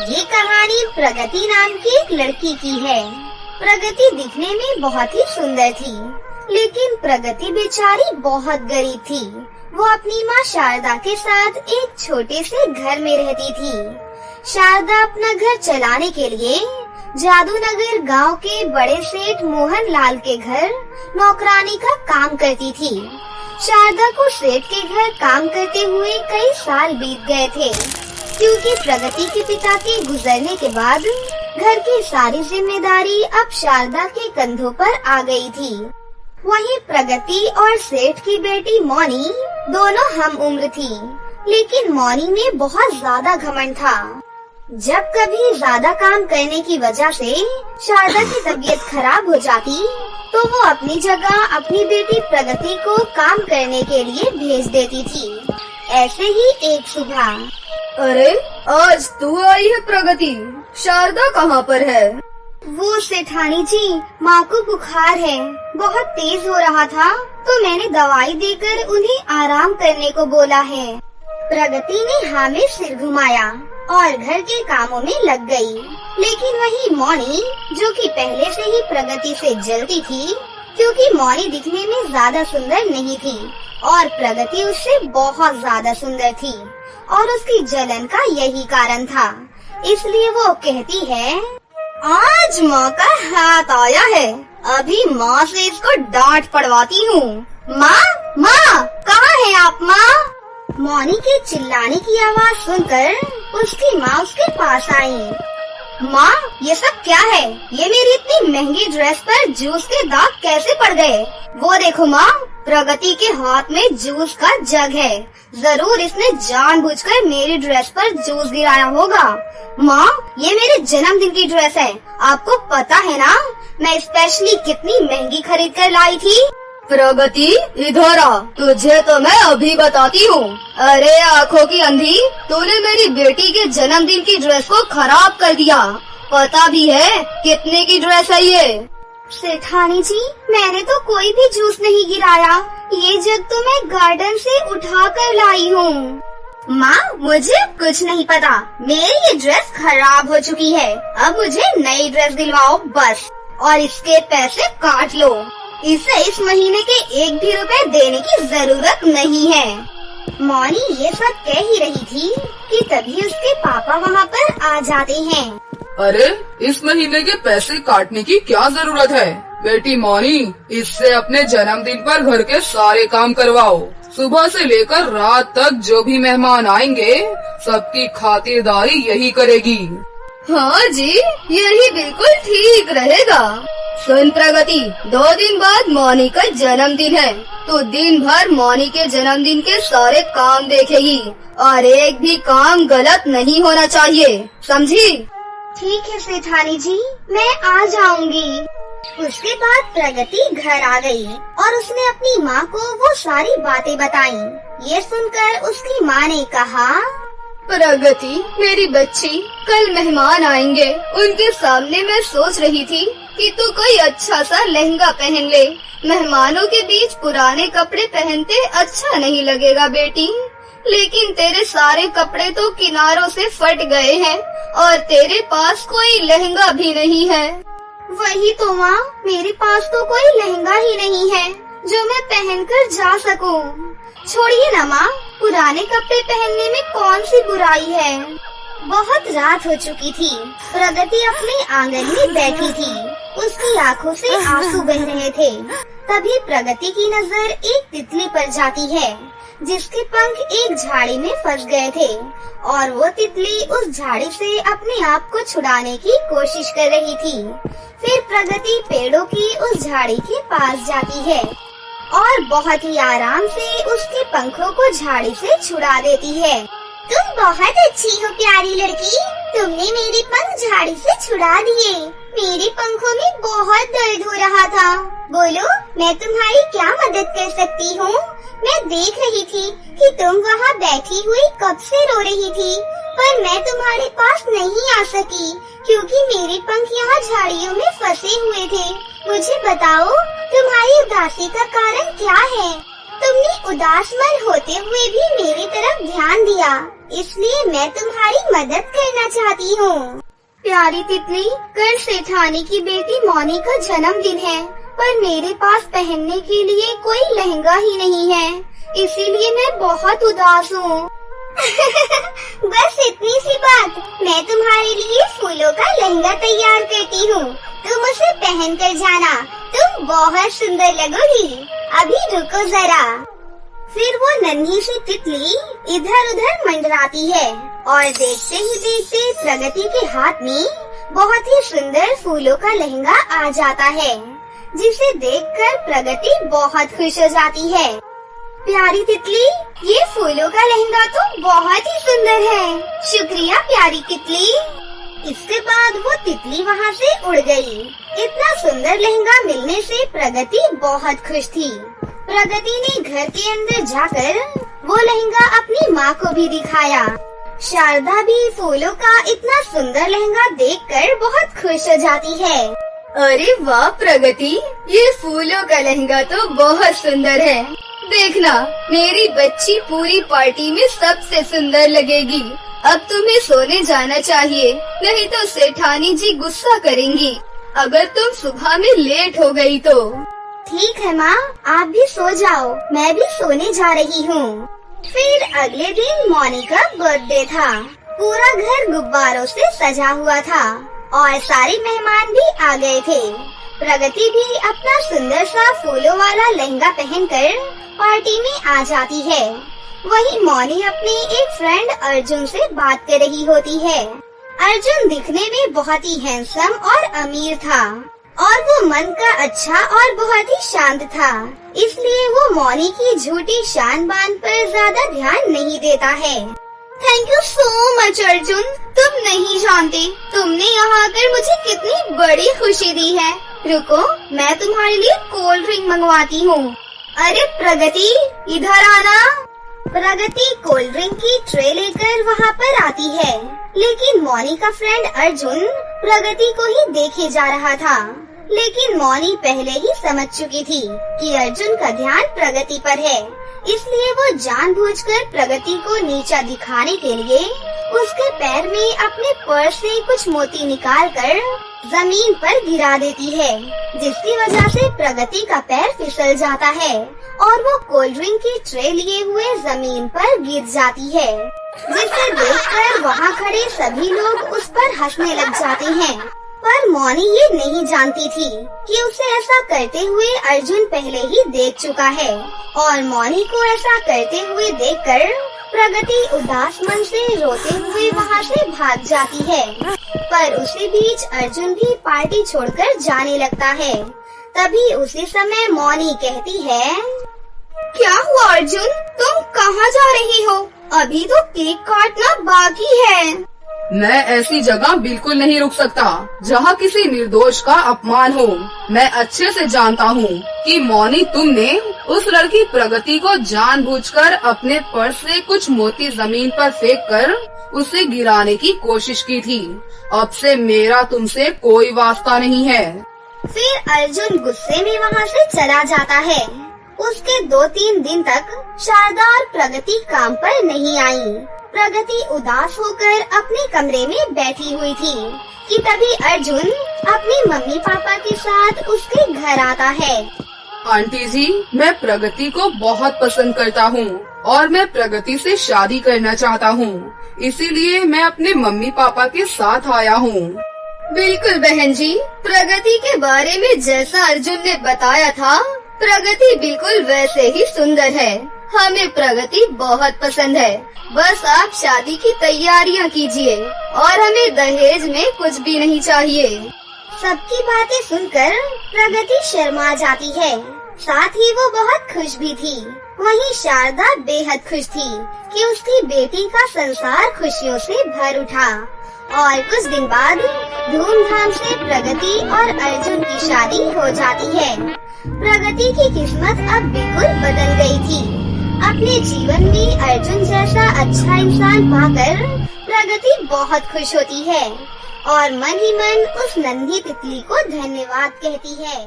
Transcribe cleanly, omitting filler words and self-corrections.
ये कहानी प्रगति नाम की एक लड़की की है। प्रगति दिखने में बहुत ही सुंदर थी, लेकिन प्रगति बेचारी बहुत गरीब थी। वो अपनी माँ शारदा के साथ एक छोटे से घर में रहती थी। शारदा अपना घर चलाने के लिए जादूनगर गांव के बड़े सेठ मोहन लाल के घर नौकरानी का काम करती थी। शारदा को सेठ के घर काम करते हुए कई साल बीत गए थे, क्योंकि प्रगति के पिता के गुजरने के बाद घर की सारी जिम्मेदारी अब शारदा के कंधों पर आ गई थी। वहीं प्रगति और सेठ की बेटी मौनी दोनों हम उम्र थी, लेकिन मौनी में बहुत ज्यादा घमंड था। जब कभी ज्यादा काम करने की वजह से शारदा की तबीयत खराब हो जाती, तो वो अपनी जगह अपनी बेटी प्रगति को काम करने के लिए भेज देती थी। ऐसे ही एक सुबह, अरे आज तू आई है प्रगति, शारदा कहाँ पर है? वो सेठानी जी, माँ को बुखार है, बहुत तेज हो रहा था, तो मैंने दवाई देकर उन्हें आराम करने को बोला है। प्रगति ने हाँ में सिर घुमाया और घर के कामों में लग गई। लेकिन वही मौनी, जो कि पहले से ही प्रगति से जलती थी, क्योंकि मौनी दिखने में ज्यादा सुंदर नहीं थी और प्रगति उससे बहुत ज्यादा सुंदर थी, और उसकी जलन का यही कारण था। इसलिए वो कहती है, आज माँ का हाथ आया है, अभी माँ से इसको डांट पड़वाती हूँ। माँ, माँ, कहाँ है आप माँ? मौनी के चिल्लाने की आवाज सुनकर उसकी माँ उसके पास आई। माँ, ये सब क्या है? ये मेरी इतनी महंगी ड्रेस पर जूस के दाग कैसे पड़ गए? वो देखो माँ, प्रगति के हाथ में जूस का जग है, जरूर इसने जानबूझकर मेरी ड्रेस पर जूस गिराया होगा। माँ, ये मेरे जन्मदिन की ड्रेस है, आपको पता है ना, मैं स्पेशली कितनी महंगी खरीद कर लाई थी। प्रगति इधर आ, तुझे तो मैं अभी बताती हूँ। अरे आँखों की अंधी, तूने मेरी बेटी के जन्मदिन की ड्रेस को खराब कर दिया। पता भी है कितने की ड्रेस है ये? सेठानी जी, मैंने तो कोई भी जूस नहीं गिराया, ये जग तो मैं गार्डन से उठा कर लाई हूँ। माँ, मुझे कुछ नहीं पता, मेरी ये ड्रेस खराब हो चुकी है, अब मुझे नई ड्रेस दिलवाओ बस, और इसके पैसे काट लो। इसे इस महीने के 1 भी रुपए देने की जरूरत नहीं है। मौनी ये सब कह ही रही थी कि तभी उसके पापा वहाँ पर आ जाते हैं। अरे, इस महीने के पैसे काटने की क्या जरूरत है? बेटी मौनी, इससे अपने जन्मदिन पर घर के सारे काम करवाओ। सुबह से लेकर रात तक जो भी मेहमान आएंगे, सबकी खातिरदारी यही करेगी। हाँ जी, यही बिल्कुल ठीक रहेगा। सुन प्रगति, 2 दिन बाद मौनी का जन्मदिन है, तो दिन भर मौनी के जन्मदिन के सारे काम देखेगी, और एक भी काम गलत नहीं होना चाहिए, समझी? ठीक है सेठानी जी, मैं आ जाऊंगी। उसके बाद प्रगति घर आ गई और उसने अपनी माँ को वो सारी बातें बताईं। ये सुनकर उसकी माँ ने कहा, प्रगति मेरी बच्ची, कल मेहमान आएंगे, उनके सामने मैं सोच रही थी कि तू कोई अच्छा सा लहंगा पहन ले। मेहमानों के बीच पुराने कपड़े पहनते अच्छा नहीं लगेगा बेटी, लेकिन तेरे सारे कपड़े तो किनारों से फट गए हैं और तेरे पास कोई लहंगा भी नहीं है। वही तो माँ, मेरे पास तो कोई लहंगा ही नहीं है जो मैं पहनकर जा सकूं। छोड़िए ना माँ, पुराने कपड़े पहनने में कौन सी बुराई है। बहुत रात हो चुकी थी। प्रगति अपने आंगन में बैठी थी, उसकी आंखों से आंसू बह रहे थे। तभी प्रगति की नजर एक तितली पर जाती है, जिसके पंख एक झाड़ी में फंस गए थे, और वो तितली उस झाड़ी से अपने आप को छुड़ाने की कोशिश कर रही थी। फिर प्रगति पेड़ों की उस झाड़ी के पास जाती है और बहुत ही आराम से उसके पंखों को झाड़ी से छुड़ा देती है। तुम बहुत अच्छी हो प्यारी लड़की, तुमने मेरे पंख झाड़ी से छुड़ा दिए। मेरे पंखों में बहुत दर्द हो रहा था, बोलो मैं तुम्हारी क्या मदद कर सकती हूँ? मैं देख रही थी कि तुम वहाँ बैठी हुई कब से रो रही थी, पर मैं तुम्हारे पास नहीं आ सकी क्योंकि मेरे पंख यहाँ झाड़ियों में फंसे हुए थे। मुझे बताओ तुम्हारी उदासी का कारण क्या है? तुमने उदास मन होते हुए भी मेरी तरफ ध्यान दिया, इसलिए मैं तुम्हारी मदद करना चाहती हूँ। प्यारी तितली, कल सेठानी की बेटी मौनी का जन्मदिन है, पर मेरे पास पहनने के लिए कोई लहंगा ही नहीं है, इसीलिए मैं बहुत उदास हूँ। बस इतनी सी बात, मैं तुम्हारे लिए फूलों का लहंगा तैयार करती हूँ, तुम उसे पहन कर जाना, तुम बहुत सुंदर लगोगी। अभी रुको जरा। फिर वो नन्ही सी तितली इधर उधर मंडराती है और देखते ही देखते प्रगति के हाथ में बहुत ही सुंदर फूलों का लहंगा आ जाता है, जिसे देखकर प्रगति बहुत खुश हो जाती है। प्यारी तितली, ये फूलों का लहंगा तो बहुत ही सुंदर है। शुक्रिया प्यारी तितली। इसके बाद वो तितली वहाँ से उड़ गई। इतना सुंदर लहंगा मिलने से प्रगति बहुत खुश थी। प्रगति ने घर के अंदर जाकर वो लहंगा अपनी माँ को भी दिखाया। शारदा भी फूलों का इतना सुंदर लहंगा देखकर बहुत खुश हो जाती है। अरे वाह प्रगति, ये फूलों का लहंगा तो बहुत सुंदर है। देखना, मेरी बच्ची पूरी पार्टी में सबसे सुंदर लगेगी। अब तुम्हें सोने जाना चाहिए, नहीं तो सेठानी जी गुस्सा करेंगी अगर तुम सुबह में लेट हो गई तो। ठीक है माँ, आप भी सो जाओ, मैं भी सोने जा रही हूँ। फिर अगले दिन मौनी का बर्थडे था। पूरा घर गुब्बारों से सजा हुआ था और सारे मेहमान भी आ गए थे। प्रगति भी अपना सुंदर सा फूलों वाला लहंगा पहनकर पार्टी में आ जाती है। वहीं मौनी अपने एक फ्रेंड अर्जुन से बात कर रही होती है। अर्जुन दिखने में बहुत ही हैंडसम और अमीर था और वो मन का अच्छा और बहुत ही शांत था, इसलिए वो मौनी की झूठी शान बान पर ज्यादा ध्यान नहीं देता है। Thank you so much Arjun, तुम नहीं जानते तुमने यहाँ आकर मुझे कितनी बड़ी खुशी दी है। रुको, मैं तुम्हारे लिए कोल्ड ड्रिंक मंगवाती हूँ। अरे प्रगति, इधर आना। प्रगति कोल्ड ड्रिंक की ट्रे लेकर वहाँ पर आती है, लेकिन मौनी का फ्रेंड अर्जुन प्रगति को ही देखे जा रहा था। लेकिन मौनी पहले ही समझ चुकी थी कि अर्जुन का ध्यान प्रगति पर है, इसलिए वो जानबूझकर प्रगति को नीचा दिखाने के लिए उसके पैर में अपने पर्स से कुछ मोती निकालकर जमीन पर गिरा देती है, जिसकी वजह से प्रगति का पैर फिसल जाता है और वो कोल्ड ड्रिंक की ट्रे लिए हुए जमीन पर गिर जाती है, जिसे देखकर वहाँ खड़े सभी लोग उस पर हंसने लग जाते हैं। पर मौनी ये नहीं जानती थी कि उसे ऐसा करते हुए अर्जुन पहले ही देख चुका है और मौनी को ऐसा करते हुए देखकर प्रगति उदास मन से रोते हुए वहाँ से भाग जाती है। पर उसी बीच अर्जुन भी पार्टी छोड़कर जाने लगता है। तभी उसी समय मौनी कहती है, क्या हुआ अर्जुन, तुम कहाँ जा रही हो? अभी तो केक काटना बाकी है। मैं ऐसी जगह बिल्कुल नहीं रुक सकता जहाँ किसी निर्दोष का अपमान हो। मैं अच्छे से जानता हूँ कि मौनी, तुमने उस लड़की प्रगति को जानबूझकर अपने पर्स से कुछ मोती जमीन पर फेंककर उसे गिराने की कोशिश की थी। अब से मेरा तुमसे कोई वास्ता नहीं है। फिर अर्जुन गुस्से में वहाँ से चला जाता है। उसके 2-3 दिन तक शारदा और प्रगति काम पर नहीं आई। प्रगति उदास होकर अपने कमरे में बैठी हुई थी कि तभी अर्जुन अपनी मम्मी पापा के साथ उसके घर आता है। आंटी जी, मैं प्रगति को बहुत पसंद करता हूँ और मैं प्रगति से शादी करना चाहता हूँ, इसीलिए मैं अपने मम्मी पापा के साथ आया हूँ। बिल्कुल बहन जी, प्रगति के बारे में जैसा अर्जुन ने बताया था, प्रगति बिल्कुल वैसे ही सुंदर है। हमें प्रगति बहुत पसंद है। बस आप शादी की तैयारियां कीजिए और हमें दहेज में कुछ भी नहीं चाहिए। सबकी बातें सुनकर प्रगति शर्मा जाती है, साथ ही वो बहुत खुश भी थी। वहीं शारदा बेहद खुश थी कि उसकी बेटी का संसार खुशियों से भर उठा। और कुछ दिन बाद धूमधाम से प्रगति और अर्जुन की शादी हो जाती है। प्रगति की किस्मत अब बिल्कुल बदल गई थी। अपने जीवन में अर्जुन जैसा अच्छा इंसान पाकर प्रगति बहुत खुश होती है और मन ही मन उस नन्ही तितली को धन्यवाद कहती है।